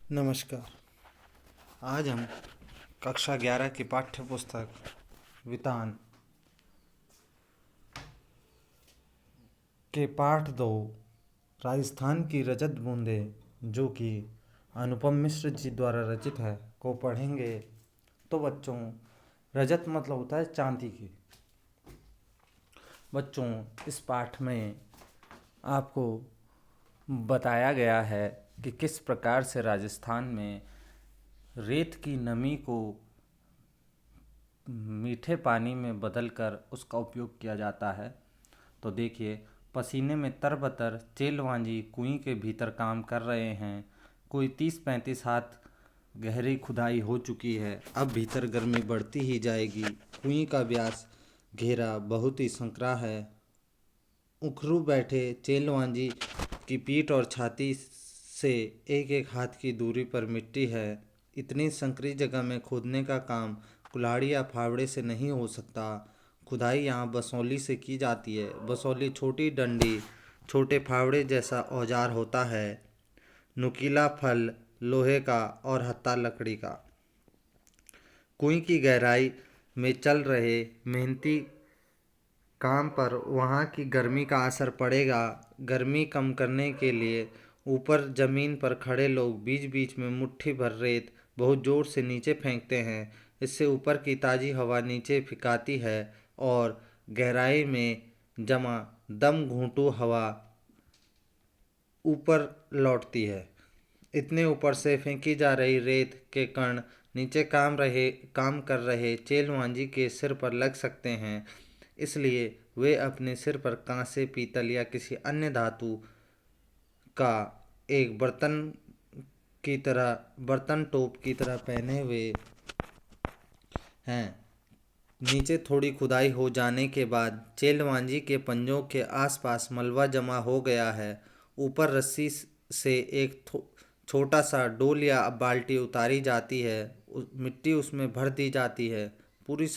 नमस्कार। आज हम कक्षा 11 की पाठ्य पुस्तक वितान के पाठ 2 राजस्थान की रजत बूंदें, जो कि अनुपम मिश्र जी द्वारा रचित है, को पढ़ेंगे। तो बच्चों, रजत मतलब होता है चांदी की। बच्चों, इस पाठ में आपको बताया गया है कि किस प्रकार से राजस्थान में रेत की नमी को मीठे पानी में बदलकर उसका उपयोग किया जाता है। तो देखिए, पसीने में तरबतर चेलवांजी कुएं के भीतर काम कर रहे हैं। कोई 30-35 हाथ गहरी खुदाई हो चुकी है। अब भीतर गर्मी बढ़ती ही जाएगी। कुएं का व्यास घेरा बहुत ही संकरा है। उखरू बैठे चेलवांजी की पीठ और छाती से एक एक हाथ की दूरी पर मिट्टी है। इतनी संकरी जगह में खोदने का काम कुल्हाड़ी या फावड़े से नहीं हो सकता। खुदाई यहाँ बसौली से की जाती है। बसौली छोटी डंडी, छोटे फावड़े जैसा औजार होता है। नुकीला फल लोहे का और हत्था लकड़ी का। कुएं की गहराई में चल रहे मेहनती काम पर वहाँ की गर्मी का असर पड़ेगा। गर्मी कम करने के लिए ऊपर जमीन पर खड़े लोग बीच बीच में मुट्ठी भर रेत बहुत जोर से नीचे फेंकते हैं। इससे ऊपर की ताज़ी हवा नीचे फिकाती है और गहराई में जमा दम घूंटू हवा ऊपर लौटती है। इतने ऊपर से फेंकी जा रही रेत के कण नीचे काम कर रहे चेलवांजी के सिर पर लग सकते हैं। इसलिए वे अपने सिर पर कांसे, पीतल या किसी अन्य धातु का एक बर्तन टोप की तरह पहने हुए हैं। नीचे थोड़ी खुदाई हो जाने के बाद चेलवांजी के पंजों के आसपास मलबा जमा हो गया है। ऊपर रस्सी से एक छोटा सा डोल या बाल्टी उतारी जाती है। मिट्टी उसमें भर दी जाती है। पूरी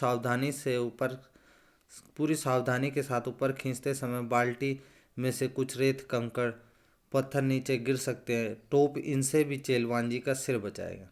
सावधानी के साथ ऊपर खींचते समय बाल्टी में से कुछ रेत, कंकड़, पत्थर नीचे गिर सकते हैं। टोप इनसे भी चेलवांजी का सिर बचाएगा।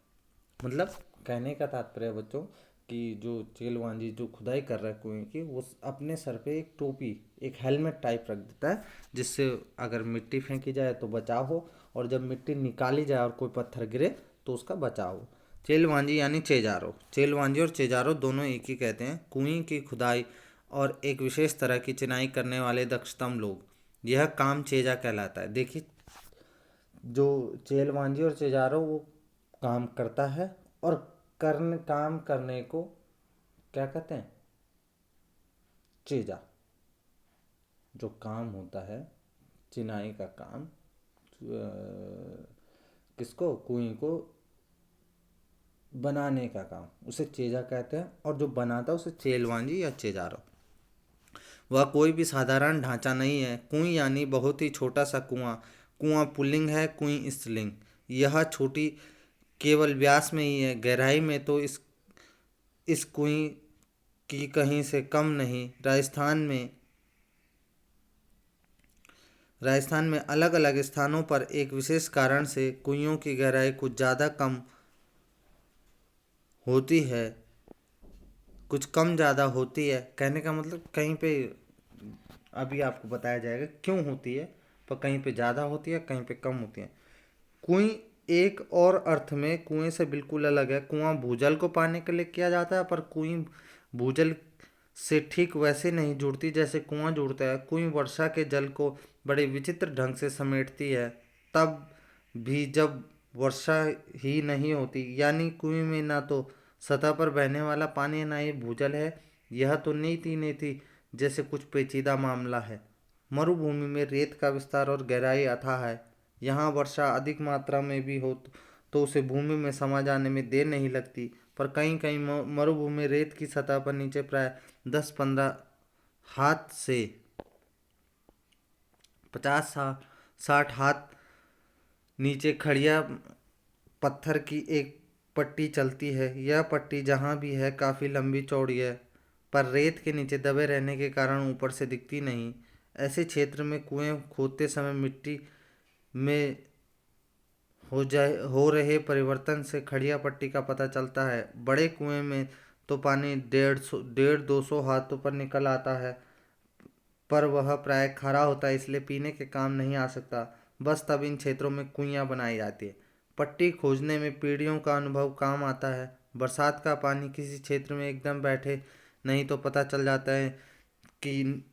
मतलब कहने का तात्पर्य बच्चों कि जो चेलवांजी जो खुदाई कर रहा है कुएं की, वो अपने सर पे एक टोपी, एक हेलमेट टाइप रख देता है, जिससे अगर मिट्टी फेंकी जाए तो बचाव हो, और जब मिट्टी निकाली जाए और कोई पत्थर गिरे तो उसका बचाव हो। चेलवांजी यानी चेजारो। चेलवांजी और चेजारो दोनों एक ही कहते हैं। कुएं की खुदाई और एक विशेष तरह की चिनाई करने वाले दक्षतम लोग, यह काम चेजा कहलाता है। देखिए, जो चेलवांजी और चेजारो वो काम करता है, और काम करने को क्या कहते हैं? चेजा। जो काम होता है चिनाई का काम, किसको? कुएं को बनाने का काम, उसे चेजा कहते हैं। और जो बनाता है उसे चेलवांजी या चेजारो। वह कोई भी साधारण ढांचा नहीं है। कुएं यानी बहुत ही छोटा सा कुआं। कुआं पुल्लिंग है, कुएं स्त्रीलिंग। यह छोटी केवल व्यास में ही है, गहराई में तो इस कुएं की कहीं से कम नहीं। राजस्थान में अलग अलग स्थानों पर एक विशेष कारण से कुइयों की गहराई कुछ ज़्यादा कम होती है, कुछ कम ज़्यादा होती है। कहने का मतलब कहीं पे अभी आपको बताया जाएगा क्यों होती है, पर कहीं पे ज़्यादा होती है, कहीं पे कम होती है। कुएं एक और अर्थ में कुएं से बिल्कुल अलग है। कुआं भूजल को पाने के लिए किया जाता है, पर कुएं भूजल से ठीक वैसे नहीं जुड़ती जैसे कुआं जुड़ता है। कुएं वर्षा के जल को बड़े विचित्र ढंग से समेटती है, तब भी जब वर्षा ही नहीं होती। यानी कुएं में ना तो सतह पर बहने वाला पानी है, ना ही भूजल है। यह तो नीति नीति जैसे कुछ पेचीदा मामला है। मरुभूमि में रेत का विस्तार और गहराई अथाह है। यहाँ वर्षा अधिक मात्रा में भी हो तो उसे भूमि में समा जाने में देर नहीं लगती, पर कहीं कहीं मरुभूमि रेत की सतह पर नीचे प्राय 10-15 हाथ से 50-60 हाथ नीचे खड़िया पत्थर की एक पट्टी चलती है। यह पट्टी जहाँ भी है काफ़ी लंबी चौड़ी है, पर रेत के नीचे दबे रहने के कारण ऊपर से दिखती नहीं। ऐसे क्षेत्र में कुएं खोदते समय मिट्टी में हो रहे परिवर्तन से खड़िया पट्टी का पता चलता है। बड़े कुएं में तो पानी 150-200 हाथों पर निकल आता है, पर वह प्राय खारा होता है, इसलिए पीने के काम नहीं आ सकता। बस तब इन क्षेत्रों में कुइयां बनाई जाती है। पट्टी खोजने में पीढ़ियों का अनुभव काम आता है। बरसात का पानी किसी क्षेत्र में एकदम बैठे नहीं तो पता चल जाता है कि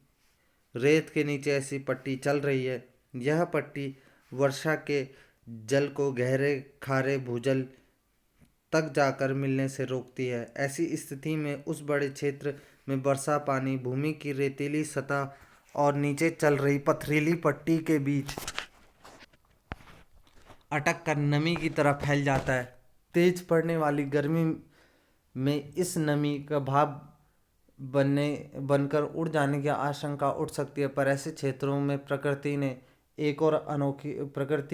रेत के नीचे ऐसी पट्टी चल रही है। यह पट्टी वर्षा के जल को गहरे खारे भूजल तक जाकर मिलने से रोकती है। ऐसी स्थिति में उस बड़े क्षेत्र में वर्षा पानी भूमि की रेतीली सतह और नीचे चल रही पथरीली पट्टी के बीच अटक कर नमी की तरह फैल जाता है। तेज पड़ने वाली गर्मी में इस नमी का भाप बनकर उड़ जाने की आशंका उठ सकती है, पर ऐसे क्षेत्रों में प्रकृति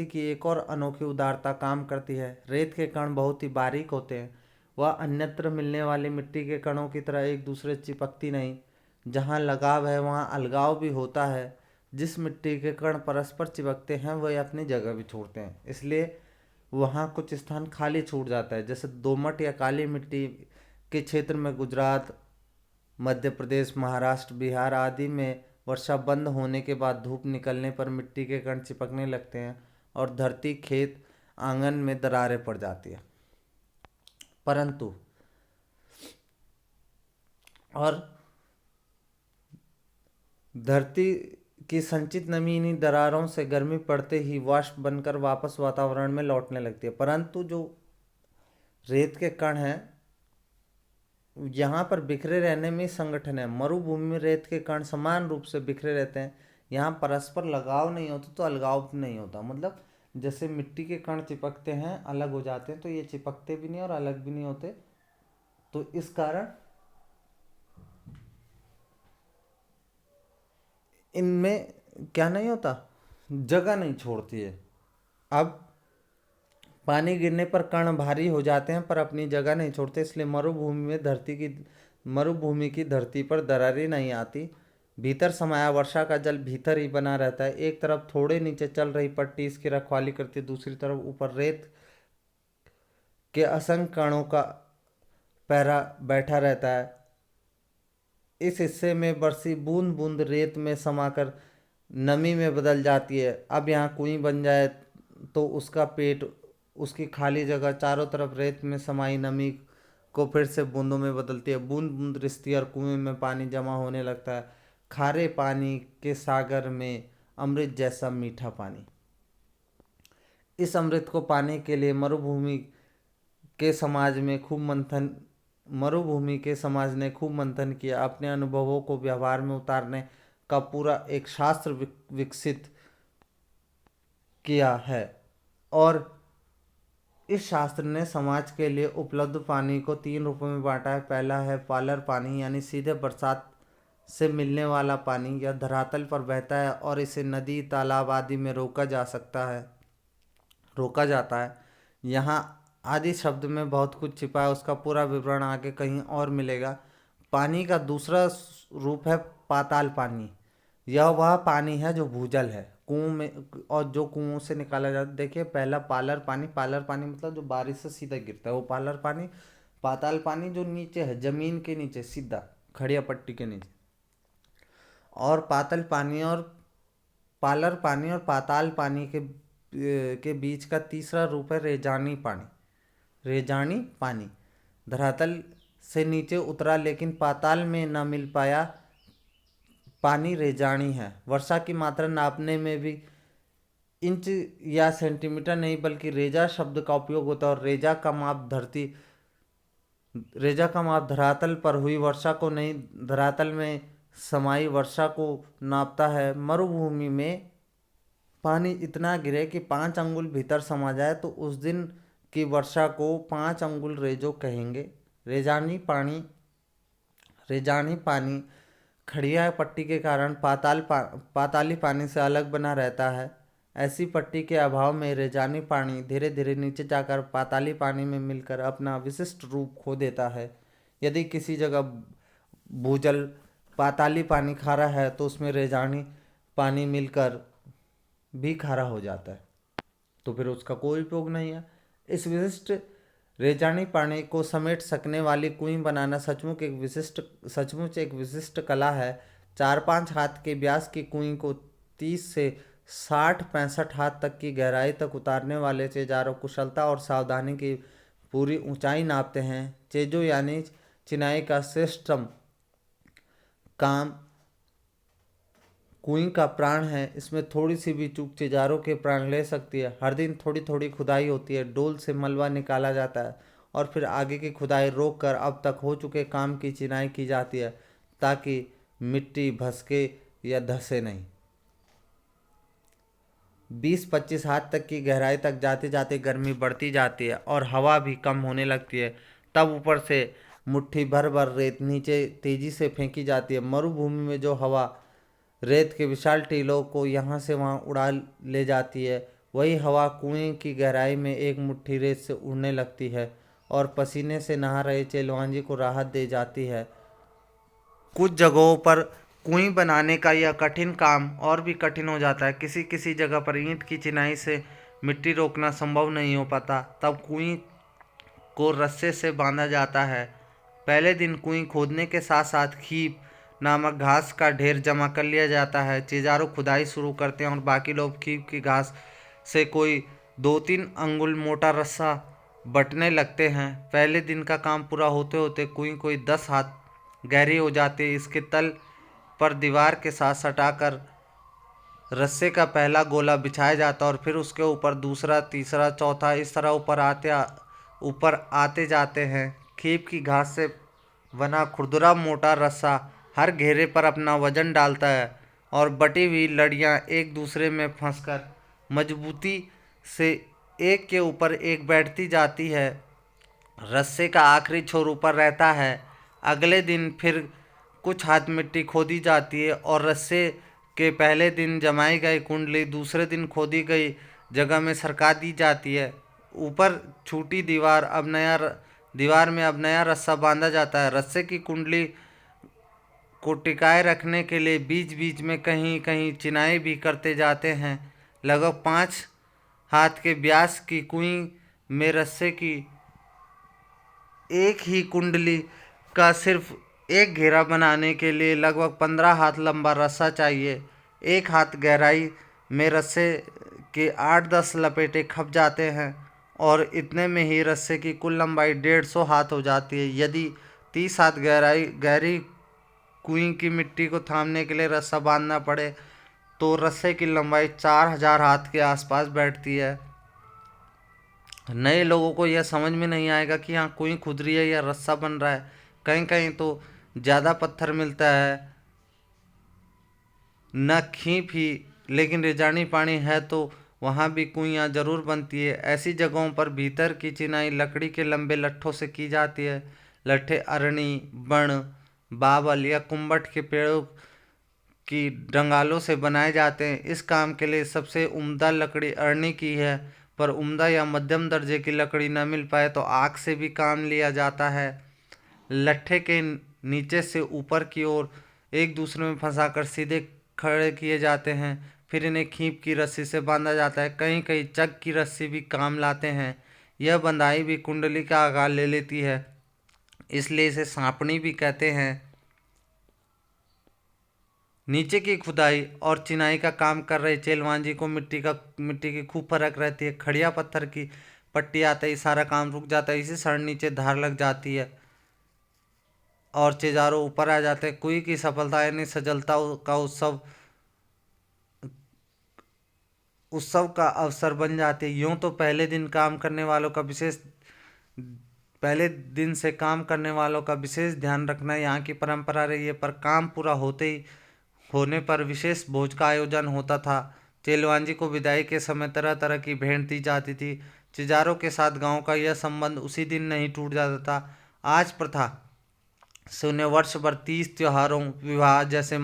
की एक और अनोखी उदारता काम करती है। रेत के कण बहुत ही बारीक होते हैं। वह अन्यत्र मिलने वाली मिट्टी के कणों की तरह एक दूसरे चिपकती नहीं। जहाँ लगाव है वहाँ अलगाव भी होता है। जिस मिट्टी के कण परस्पर चिपकते हैं वह अपनी जगह भी छोड़ते हैं, इसलिए वहाँ कुछ स्थान खाली छूट जाता है। जैसे दोमट या काली मिट्टी के क्षेत्र में गुजरात, मध्य प्रदेश, महाराष्ट्र, बिहार आदि में वर्षा बंद होने के बाद धूप निकलने पर मिट्टी के कण चिपकने लगते हैं और धरती, खेत, आंगन में दरारें पड़ जाती है। परंतु और धरती की संचित नमी इन्हीं दरारों से गर्मी पड़ते ही वाष्प बनकर वापस वातावरण में लौटने लगती है। परंतु जो रेत के कण हैं यहाँ पर बिखरे रहने में संगठन है। मरुभूमि में रेत के कण समान रूप से बिखरे रहते हैं। यहाँ परस्पर लगाव नहीं होता तो अलगाव नहीं होता। मतलब जैसे मिट्टी के कण चिपकते हैं, अलग हो जाते हैं, तो ये चिपकते भी नहीं और अलग भी नहीं होते। तो इस कारण इनमें क्या नहीं होता, जगह नहीं छोड़ती है। अब पानी गिरने पर कण भारी हो जाते हैं पर अपनी जगह नहीं छोड़ते, इसलिए मरुभूमि की धरती पर दरारें नहीं आती। भीतर समाया वर्षा का जल भीतर ही बना रहता है। एक तरफ थोड़े नीचे चल रही पट्टी इसकी रखवाली करती है, दूसरी तरफ ऊपर रेत के असंख्य कणों का पहरा बैठा रहता है। इस हिस्से में बरसी बूंद बूंद रेत में समाकर नमी में बदल जाती है। अब यहाँ कुएं बन जाए तो उसका पेट, उसकी खाली जगह चारों तरफ रेत में समाई नमी को फिर से बूंदों में बदलती है। बूंद बूंद रिसती है और कुएं में पानी जमा होने लगता है। खारे पानी के सागर में अमृत जैसा मीठा पानी। इस अमृत को पाने के लिए मरुभूमि के समाज ने खूब मंथन किया। अपने अनुभवों को व्यवहार में उतारने का पूरा एक शास्त्र विकसित किया है और इस शास्त्र ने समाज के लिए उपलब्ध पानी को 3 रूपों में बांटा है। पहला है पालर पानी, यानी सीधे बरसात से मिलने वाला पानी। यह धरातल पर बहता है और इसे नदी, तालाब आदि में रोका जाता है। यहाँ आदि शब्द में बहुत कुछ छिपा है, उसका पूरा विवरण आगे कहीं और मिलेगा। पानी का दूसरा रूप है पाताल पानी। यह वह पानी है जो भूजल है, कुओं में और जो कुओं से निकाला जाता है। देखिए, पहला पालर पानी मतलब जो बारिश से सीधा गिरता है वो पालर पानी। पाताल पानी जो नीचे है, जमीन के नीचे, सीधा खड़िया पट्टी के नीचे। और पाताल पानी और पाताल पानी के बीच का तीसरा रूप है रेजानी पानी। धरातल से नीचे उतरा लेकिन पाताल में न मिल पाया पानी रेजानी है। वर्षा की मात्रा नापने में भी इंच या सेंटीमीटर नहीं बल्कि रेजा शब्द का उपयोग होता है और रेजा का माप धरातल पर हुई वर्षा को नहीं, धरातल में समाई वर्षा को नापता है। मरुभूमि में पानी इतना गिरे कि 5 अंगुल भीतर समा जाए तो उस दिन की वर्षा को 5 अंगुल रेजो कहेंगे। रेजानी पानी खड़िया पट्टी के कारण पाताली पानी से अलग बना रहता है। ऐसी पट्टी के अभाव में रेजानी पानी धीरे धीरे नीचे जाकर पाताली पानी में मिलकर अपना विशिष्ट रूप खो देता है। यदि किसी जगह भूजल पाताली पानी खारा है तो उसमें रेजानी पानी मिलकर भी खारा हो जाता है। तो फिर उसका कोई उपयोग नहीं है। इस विशिष्ट रेजानी पानी को समेट सकने वाली कुई बनाना सचमुच एक विशिष्ट कला है। 4-5 हाथ के व्यास की कुई को 30 से 60-65 हाथ तक की गहराई तक उतारने वाले चेजारो कुशलता और सावधानी की पूरी ऊंचाई नापते हैं। चेजो यानी चिनाई का श्रेष्ठतम काम कुएं का प्राण है। इसमें थोड़ी सी भी चूक चिजारों के प्राण ले सकती है। हर दिन थोड़ी थोड़ी खुदाई होती है, डोल से मलबा निकाला जाता है और फिर आगे की खुदाई रोक कर अब तक हो चुके काम की चिनाई की जाती है ताकि मिट्टी भसके या धसे नहीं। 20-25 हाथ तक की गहराई तक जाते जाते गर्मी बढ़ती जाती है और हवा भी कम होने लगती है। तब ऊपर से मुट्ठी भर भर रेत नीचे तेजी से फेंकी जाती है। मरुभूमि में जो हवा रेत के विशाल टीलों को यहाँ से वहाँ उड़ा ले जाती है, वही हवा कुएं की गहराई में एक मुट्ठी रेत से उड़ने लगती है और पसीने से नहा रहे चेलवांजी को राहत दे जाती है। कुछ जगहों पर कुएं बनाने का यह कठिन काम और भी कठिन हो जाता है। किसी किसी जगह पर ईंट की चिनाई से मिट्टी रोकना संभव नहीं हो पाता, तब कुएं को रस्से से बांधा जाता है। पहले दिन कुएं खोदने के साथ साथ खीप नामक घास का ढेर जमा कर लिया जाता है। चिजारो खुदाई शुरू करते हैं और बाकी लोग खीप की घास से कोई 2-3 अंगुल मोटा रस्सा बटने लगते हैं। पहले दिन का काम पूरा होते होते कुएं कोई 10 हाथ गहरी हो जाती है। इसके तल पर दीवार के साथ सटाकर रस्से का पहला गोला बिछाया जाता है और फिर उसके ऊपर दूसरा, तीसरा, चौथा इस तरह ऊपर आते जाते हैं। खीप की घास से बना खुरदुरा मोटा रस्सा हर घेरे पर अपना वजन डालता है और बटी हुई लड़ियां एक दूसरे में फंसकर मजबूती से एक के ऊपर एक बैठती जाती है। रस्से का आखिरी छोर ऊपर रहता है। अगले दिन फिर कुछ हाथ मिट्टी खोदी जाती है और रस्से के पहले दिन जमाई गई कुंडली दूसरे दिन खोदी गई जगह में सरका दी जाती है। ऊपर छूटी दीवार में अब नया रस्सा बांधा जाता है। रस्से की कुंडली को टिकाए रखने के लिए बीच बीच में कहीं कहीं चिनाई भी करते जाते हैं। लगभग 5 हाथ के व्यास की कुई में रस्से की एक ही कुंडली का सिर्फ एक घेरा बनाने के लिए लगभग 15 हाथ लंबा रस्सा चाहिए। 1 हाथ गहराई में रस्से के 8-10 लपेटे खप जाते हैं और इतने में ही रस्से की कुल लंबाई 150 हाथ हो जाती है। यदि 30 हाथ गहरी कुएं की मिट्टी को थामने के लिए रस्सा बांधना पड़े तो रस्से की लंबाई 4000 हाथ के आसपास बैठती है। नए लोगों को यह समझ में नहीं आएगा कि यहाँ कुएं खुद रही है या रस्सा बन रहा है। कहीं कहीं तो ज़्यादा पत्थर मिलता है न खींप ही, लेकिन रेजानी पानी है तो वहाँ भी कुइयाँ जरूर बनती है। ऐसी जगहों पर भीतर की चिनाई लकड़ी के लंबे लट्ठों से की जाती है। लट्ठे अरणी, बण, बावल या कुम्बट के पेड़ों की डंगालों से बनाए जाते हैं। इस काम के लिए सबसे उम्दा लकड़ी अरणी की है, पर उम्दा या मध्यम दर्जे की लकड़ी न मिल पाए तो आग से भी काम लिया जाता है। लट्ठे के नीचे से ऊपर की ओर एक दूसरे में फंसाकर सीधे खड़े किए जाते हैं। फिर इन्हें खींप की रस्सी से बांधा जाता है। कहीं कहीं चक की रस्सी भी काम लाते हैं। यह बंधाई भी कुंडली का आकार ले लेती है, इसलिए इसे सांपणी भी कहते हैं। नीचे की खुदाई और चिनाई का काम कर रहे चेलवांजी को मिट्टी की खूब फर्क रहती है। खड़िया पत्थर की पट्टी आते ही सारा काम रुक जाता है। इसी क्षण नीचे धार लग जाती है और चिजारो ऊपर आ जाते हैं। कुई की सफलता यानी सजलता का उत्सव का अवसर बन जाती है। यूं तो पहले दिन से काम करने वालों का विशेष ध्यान रखना यहाँ की परंपरा रही है, पर काम पूरा होने पर विशेष भोज का आयोजन होता था। चेलवांजी को विदाई के समय तरह तरह की भेंट दी जाती थी। चिजारों के साथ गांव का यह संबंध उसी दिन नहीं टूट जाता था। आज प्रथा से उन्हें वर्ष भर 30 त्योहारों, विवाह जैसे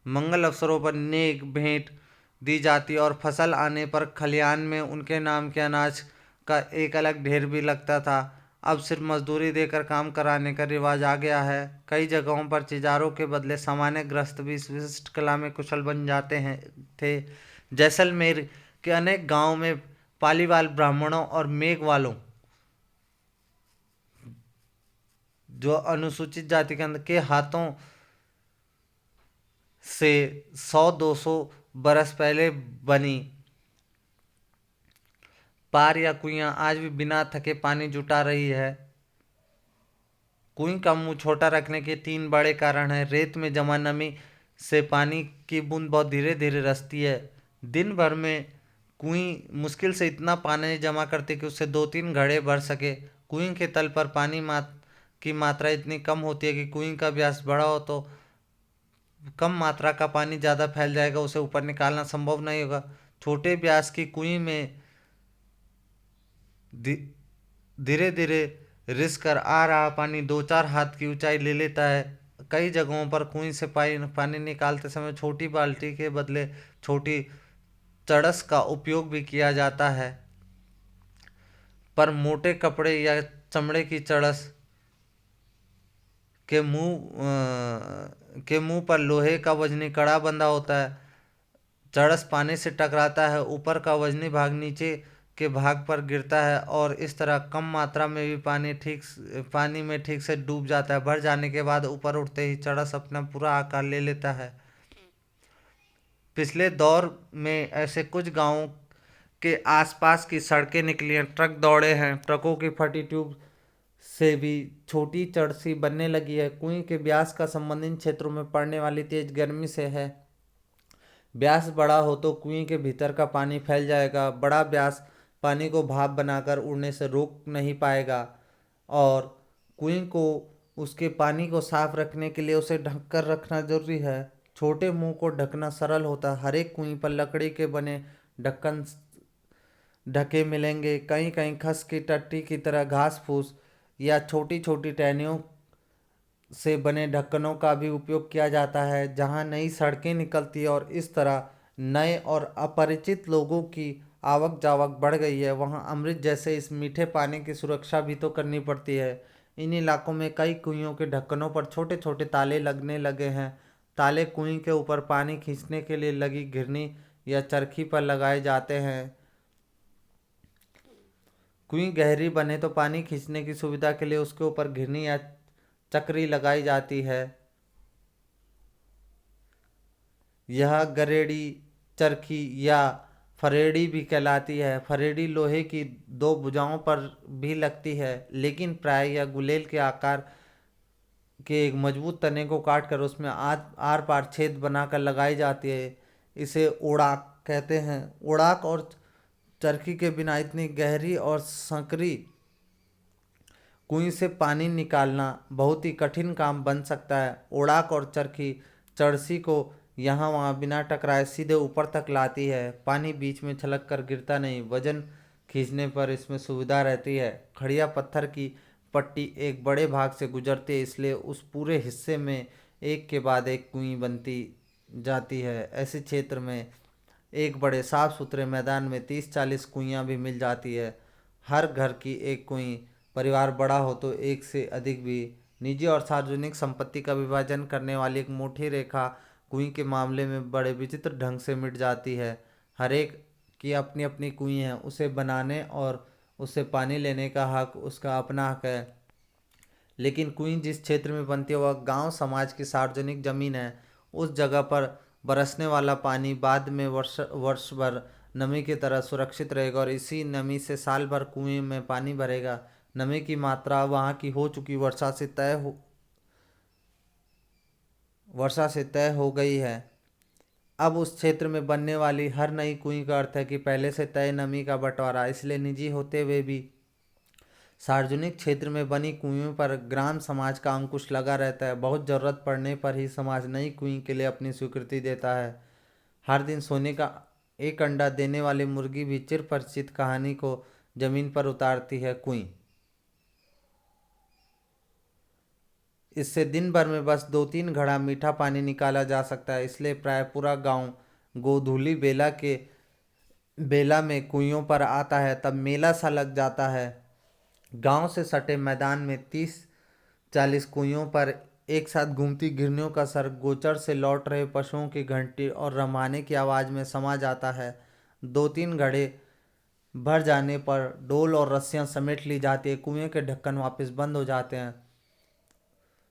मंगल अवसरों पर नेक भेंट दी जाती और फसल आने पर खलिहान में उनके नाम के अनाज का एक अलग ढेर भी लगता था। अब सिर्फ मजदूरी देकर काम कराने का रिवाज आ गया है। कई जगहों पर चिजारों के बदले सामान्य गृहस्थ भी इस विशिष्ट कला में कुशल बन जाते थे। जैसलमेर के अनेक गांवों में पालीवाल ब्राह्मणों और मेघवालों जो अनुसूचित जाति के हाथों से 100-200 बरस पहले बनी पार या कुइयां आज भी बिना थके पानी जुटा रही है। कुएं का मुंह छोटा रखने के 3 बड़े कारण हैं। रेत में जमा नमी से पानी की बूंद बहुत धीरे धीरे रसती है। दिन भर में कुएं मुश्किल से इतना पानी जमा करती कि उससे 2-3 घड़े भर सके। कुएं के तल पर पानी की मात्रा इतनी कम होती है कि कुएं का व्यास बड़ा हो तो कम मात्रा का पानी ज़्यादा फैल जाएगा, उसे ऊपर निकालना संभव नहीं होगा। छोटे व्यास की कुएं में धीरे धीरे रिस कर आ रहा पानी 2-4 हाथ की ऊंचाई ले लेता है। कई जगहों पर कुएं से पानी निकालते समय छोटी बाल्टी के बदले छोटी चड़स का उपयोग भी किया जाता है, पर मोटे कपड़े या चमड़े की चड़स के मुंह पर लोहे का वजनी कड़ा बंधा होता है। चड़स पानी से टकराता है, ऊपर का वजनी भाग नीचे के भाग पर गिरता है और इस तरह कम मात्रा में भी पानी में ठीक से डूब जाता है। भर जाने के बाद ऊपर उठते ही चड़स अपना पूरा आकार ले लेता है। पिछले दौर में ऐसे कुछ गांवों के आसपास की सड़कें निकली हैं, ट्रक दौड़े हैं, ट्रकों की फटी ट्यूब से भी छोटी चड़सी बनने लगी है। कुएं के व्यास का संबंध इन क्षेत्रों में पड़ने वाली तेज गर्मी से है। व्यास बड़ा हो तो कुएं के भीतर का पानी फैल जाएगा। बड़ा व्यास पानी को भाप बनाकर उड़ने से रोक नहीं पाएगा और कुएं को उसके पानी को साफ रखने के लिए उसे ढक कर रखना जरूरी है। छोटे मुंह को ढकना सरल होता है। हर एक कुएं पर लकड़ी के बने ढक्कन ढके मिलेंगे। कहीं कहीं खस की टट्टी की तरह घास फूस या छोटी छोटी टहनियों से बने ढक्कनों का भी उपयोग किया जाता है। जहां नई सड़कें निकलती है और इस तरह नए और अपरिचित लोगों की आवक जावक बढ़ गई है, वहां अमृत जैसे इस मीठे पानी की सुरक्षा भी तो करनी पड़ती है। इन इलाकों में कई कुइयों के ढक्कनों पर छोटे छोटे ताले लगने लगे हैं। ताले कुएं के ऊपर पानी खींचने के लिए लगी घिरनी या चरखी पर लगाए जाते हैं। कुएं गहरी बने तो पानी खींचने की सुविधा के लिए उसके ऊपर घिरनी या चक्री लगाई जाती है। यह गरेड़ी, चरखी या फरेड़ी भी कहलाती है। फरेड़ी लोहे की 2 भुजाओं पर भी लगती है, लेकिन प्राय यह गुलेल के आकार के एक मजबूत तने को काटकर उसमें आर पार छेद बनाकर लगाई जाती है। इसे ओड़ाक कहते हैं। ओड़ाक और चरखी के बिना इतनी गहरी और संकरी कुएं से पानी निकालना बहुत ही कठिन काम बन सकता है। ओड़ाक और चरखी चड़सी को यहाँ वहाँ बिना टकराए सीधे ऊपर तक लाती है। पानी बीच में छलक कर गिरता नहीं। वजन खींचने पर इसमें सुविधा रहती है। खड़िया पत्थर की पट्टी एक बड़े भाग से गुजरती है, इसलिए उस पूरे हिस्से में एक के बाद एक कुएं बनती जाती है। ऐसे क्षेत्र में एक बड़े साफ सुथरे मैदान में 30-40 कुइयाँ भी मिल जाती है। हर घर की एक कुएं, परिवार बड़ा हो तो एक से अधिक भी। निजी और सार्वजनिक संपत्ति का विभाजन करने वाली एक मोटी रेखा कुएं के मामले में बड़े विचित्र ढंग से मिट जाती है। हर एक की अपनी अपनी कुएं है, उसे बनाने और उससे पानी लेने का हक उसका अपना हक है। लेकिन कुएं जिस क्षेत्र में बनती है वह गांव समाज की सार्वजनिक जमीन है। उस जगह पर बरसने वाला पानी बाद में वर्ष भर नमी की तरह सुरक्षित रहेगा और इसी नमी से साल भर कुएं में पानी भरेगा। नमी की मात्रा वहाँ की हो चुकी वर्षा से तय हो गई है। अब उस क्षेत्र में बनने वाली हर नई कुएं का अर्थ है कि पहले से तय नमी का बंटवारा। इसलिए निजी होते हुए भी सार्वजनिक क्षेत्र में बनी कुएं पर ग्राम समाज का अंकुश लगा रहता है। बहुत ज़रूरत पड़ने पर ही समाज नई कुएं के लिए अपनी स्वीकृति देता है। हर दिन सोने का एक अंडा देने वाली मुर्गी भी चिर परिचित कहानी को जमीन पर उतारती है। कुएं इससे दिन भर में बस 2-3 घड़ा मीठा पानी निकाला जा सकता है। इसलिए प्राय पूरा गांव गोधूली बेला में कुइयों पर आता है। तब मेला सा लग जाता है। गांव से सटे मैदान में 30-40 कुइयों पर एक साथ घूमती घिरनियों का सर, गोचर से लौट रहे पशुओं की घंटी और रमाने की आवाज़ में समा जाता है। 2-3 घड़े भर जाने पर डोल और रस्सियां समेट ली जाती है, कुएं के ढक्कन वापस बंद हो जाते हैं।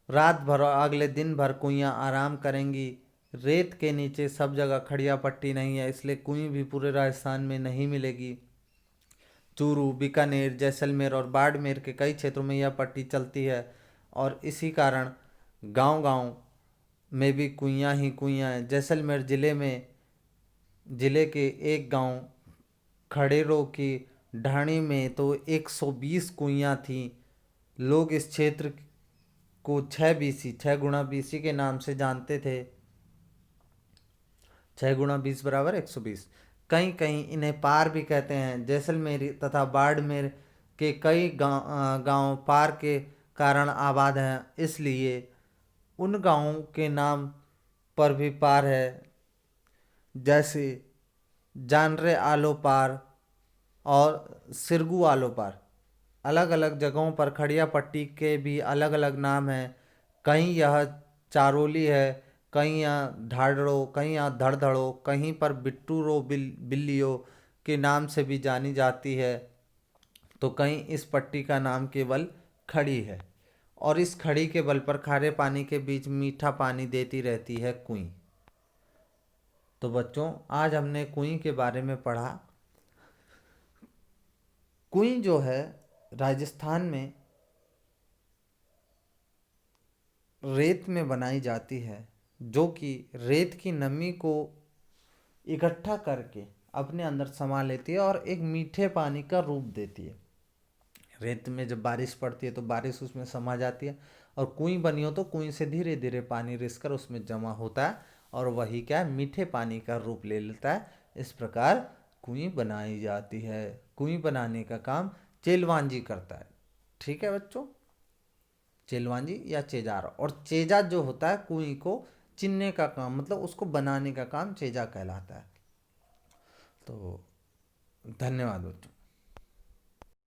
रात भर और अगले दिन भर कुइयाँ आराम करेंगी। रेत के नीचे सब जगह खड़िया पट्टी नहीं है, इसलिए कुई भी पूरे राजस्थान में नहीं मिलेगी। चूरू, बीकानेर, जैसलमेर और बाड़मेर के कई क्षेत्रों में यह पट्टी चलती है और इसी कारण गांव-गांव में भी कुइयाँ ही कुइयाँ हैं। जैसलमेर जिले के एक गांव खड़ेरों की ढाणी में तो 120 कुइयाँ थीं। लोग इस क्षेत्र को 6 के नाम से जानते थे। 6 × 20 = 120। कहीं कहीं इन्हें पार भी कहते हैं। जैसलमेर तथा बाड़मेर के कई गांव पार के कारण आबाद हैं, इसलिए उन गांवों के नाम पर भी पार है, जैसे जानरे आलो पार और सिरगू आलो पार। अलग अलग जगहों पर खड़िया पट्टी के भी अलग अलग नाम हैं। कहीं यह चारोली है, कहीं यहाँ ढाढ़ड़ो, कहीं यहाँ धड़धड़ो, कहीं पर बिट्टू रो बिल्लियों के नाम से भी जानी जाती है, तो कहीं इस पट्टी का नाम केवल खड़ी है। और इस खड़ी के बल पर खारे पानी के बीच मीठा पानी देती रहती है कुई। तो बच्चों, आज हमने कुई के बारे में पढ़ा। कुई जो है राजस्थान में रेत में बनाई जाती है, जो कि रेत की नमी को इकट्ठा करके अपने अंदर समा लेती है और एक मीठे पानी का रूप देती है। रेत में जब बारिश पड़ती है तो बारिश उसमें समा जाती है, और कुई बनी हो तो कुई से धीरे धीरे पानी रिसकर उसमें जमा होता है और वही क्या है, मीठे पानी का रूप ले लेता है। इस प्रकार कुई बनाई जाती है। कुई बनाने का काम चेलवांजी करता है। ठीक है बच्चों, चेलवांजी या चेजार। और चेजा जो होता है कुई को चिनने का काम, मतलब उसको बनाने का काम चेजा कहलाता है। तो धन्यवाद बच्चों।